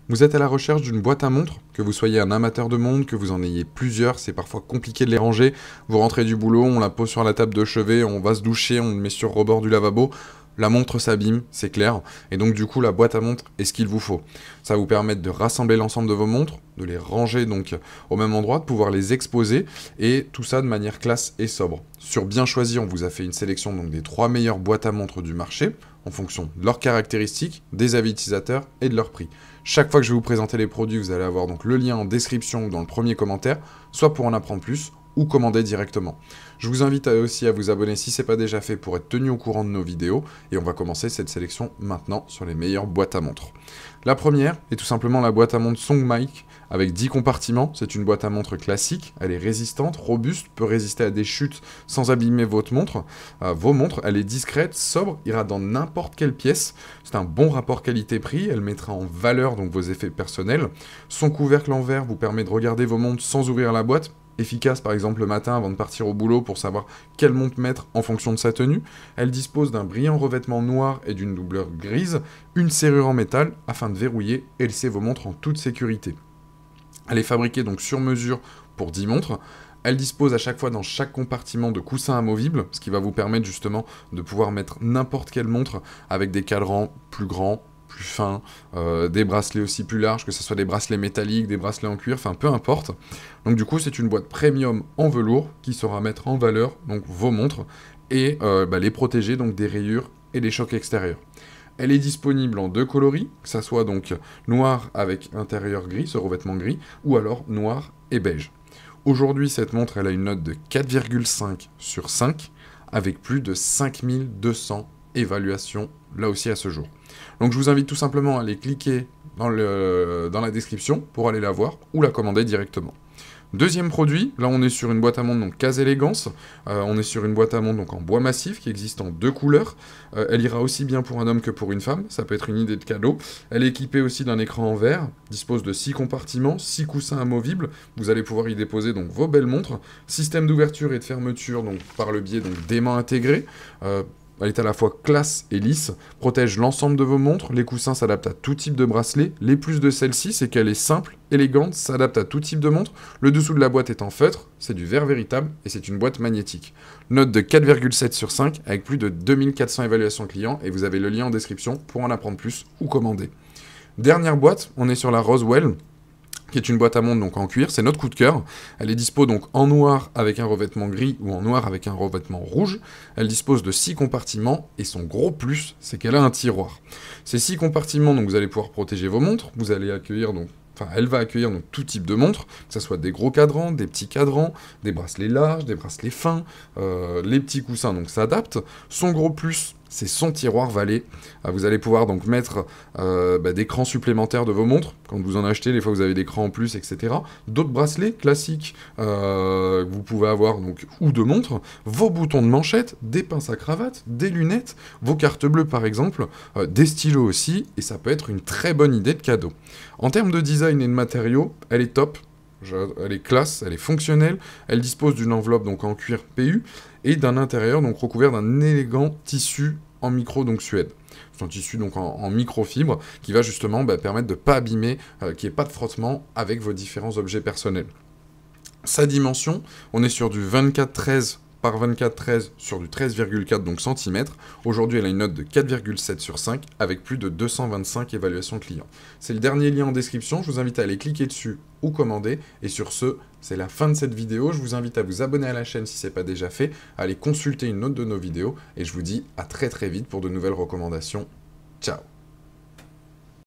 Vous êtes à la recherche d'une boîte à montres, que vous soyez un amateur de montres, que vous en ayez plusieurs, c'est parfois compliqué de les ranger. Vous rentrez du boulot, on la pose sur la table de chevet, on va se doucher, on le met sur le rebord du lavabo. La montre s'abîme, c'est clair, et donc du coup la boîte à montres est ce qu'il vous faut. Ça va vous permettre de rassembler l'ensemble de vos montres, de les ranger donc au même endroit, de pouvoir les exposer, et tout ça de manière classe et sobre. Sur Bien Choisi, on vous a fait une sélection donc des 3 meilleures boîtes à montres du marché, en fonction de leurs caractéristiques, des avis utilisateurs et de leur prix. Chaque fois que je vais vous présenter les produits, vous allez avoir donc le lien en description ou dans le premier commentaire, soit pour en apprendre plus, ou commander directement. Je vous invite aussi à vous abonner si ce n'est pas déjà fait pour être tenu au courant de nos vidéos, et on va commencer cette sélection maintenant sur les meilleures boîtes à montres. La première est tout simplement la boîte à montres Songmike avec 10 compartiments. C'est une boîte à montres classique, elle est résistante, robuste, peut résister à des chutes sans abîmer votre montre. Vos montres, elle est discrète, sobre, ira dans n'importe quelle pièce. C'est un bon rapport qualité-prix, elle mettra en valeur donc vos effets personnels. Son couvercle en verre vous permet de regarder vos montres sans ouvrir la boîte. Efficace par exemple le matin avant de partir au boulot pour savoir quelle montre mettre en fonction de sa tenue. Elle dispose d'un brillant revêtement noir et d'une doubleur grise, une serrure en métal afin de verrouiller et laisser vos montres en toute sécurité. Elle est fabriquée donc sur mesure pour 10 montres. Elle dispose à chaque fois dans chaque compartiment de coussins amovibles, ce qui va vous permettre justement de pouvoir mettre n'importe quelle montre avec des cadrans plus grands, plus fins, des bracelets aussi plus larges, que ce soit des bracelets métalliques, des bracelets en cuir, enfin peu importe. Donc du coup c'est une boîte premium en velours qui saura mettre en valeur donc vos montres et les protéger donc des rayures et des chocs extérieurs. Elle est disponible en 2 coloris, que ça soit donc noir avec intérieur gris, ce revêtement gris, ou alors noir et beige. Aujourd'hui cette montre elle a une note de 4,5 sur 5 avec plus de 5200 évaluations là aussi à ce jour. Donc je vous invite tout simplement à aller cliquer dans la description pour aller la voir ou la commander directement. Deuxième produit, là on est sur une boîte à montre donc Case Elegance, on est sur une boîte à montre donc en bois massif qui existe en 2 couleurs, elle ira aussi bien pour un homme que pour une femme, ça peut être une idée de cadeau. Elle est équipée aussi d'un écran en verre, dispose de 6 compartiments, 6 coussins amovibles, vous allez pouvoir y déposer donc vos belles montres, système d'ouverture et de fermeture donc par le biais donc d'aimants intégrés. Elle est à la fois classe et lisse, protège l'ensemble de vos montres, les coussins s'adaptent à tout type de bracelet. Les plus de celle-ci, c'est qu'elle est simple, élégante, s'adapte à tout type de montre. Le dessous de la boîte est en feutre, c'est du verre véritable et c'est une boîte magnétique. Note de 4,7 sur 5 avec plus de 2400 évaluations clients et vous avez le lien en description pour en apprendre plus ou commander. Dernière boîte, on est sur la Rosewell, qui est une boîte à montre donc en cuir, c'est notre coup de cœur. Elle est dispo donc en noir avec un revêtement gris ou en noir avec un revêtement rouge. Elle dispose de 6 compartiments et son gros plus, c'est qu'elle a un tiroir. Ces 6 compartiments, donc vous allez pouvoir protéger vos montres, vous allez accueillir donc elle va accueillir donc tout type de montres, que ce soit des gros cadrans, des petits cadrans, des bracelets larges, des bracelets fins, les petits coussins donc s'adaptent. Son gros plus, c'est son tiroir valet. Vous allez pouvoir donc mettre des crans supplémentaires de vos montres, quand vous en achetez, des fois vous avez des crans en plus, etc. D'autres bracelets classiques que vous pouvez avoir donc, ou de montres, vos boutons de manchette, des pinces à cravate, des lunettes, vos cartes bleues par exemple, des stylos aussi, et ça peut être une très bonne idée de cadeau. En termes de design et de matériaux, elle est top. Elle est classe, elle est fonctionnelle, elle dispose d'une enveloppe donc en cuir PU et d'un intérieur donc recouvert d'un élégant tissu en micro donc suède. C'est un tissu donc en microfibre qui va justement permettre de ne pas abîmer, qu'il n'y ait pas de frottement avec vos différents objets personnels. Sa dimension, on est sur du 24-13 par 24-13 sur du 13,4 donc centimètres. Aujourd'hui, elle a une note de 4,7 sur 5 avec plus de 225 évaluations clients. C'est le dernier lien en description, je vous invite à aller cliquer dessus ou commander. Et sur ce, c'est la fin de cette vidéo. Je vous invite à vous abonner à la chaîne si ce n'est pas déjà fait, à aller consulter une autre de nos vidéos et je vous dis à très très vite pour de nouvelles recommandations. Ciao!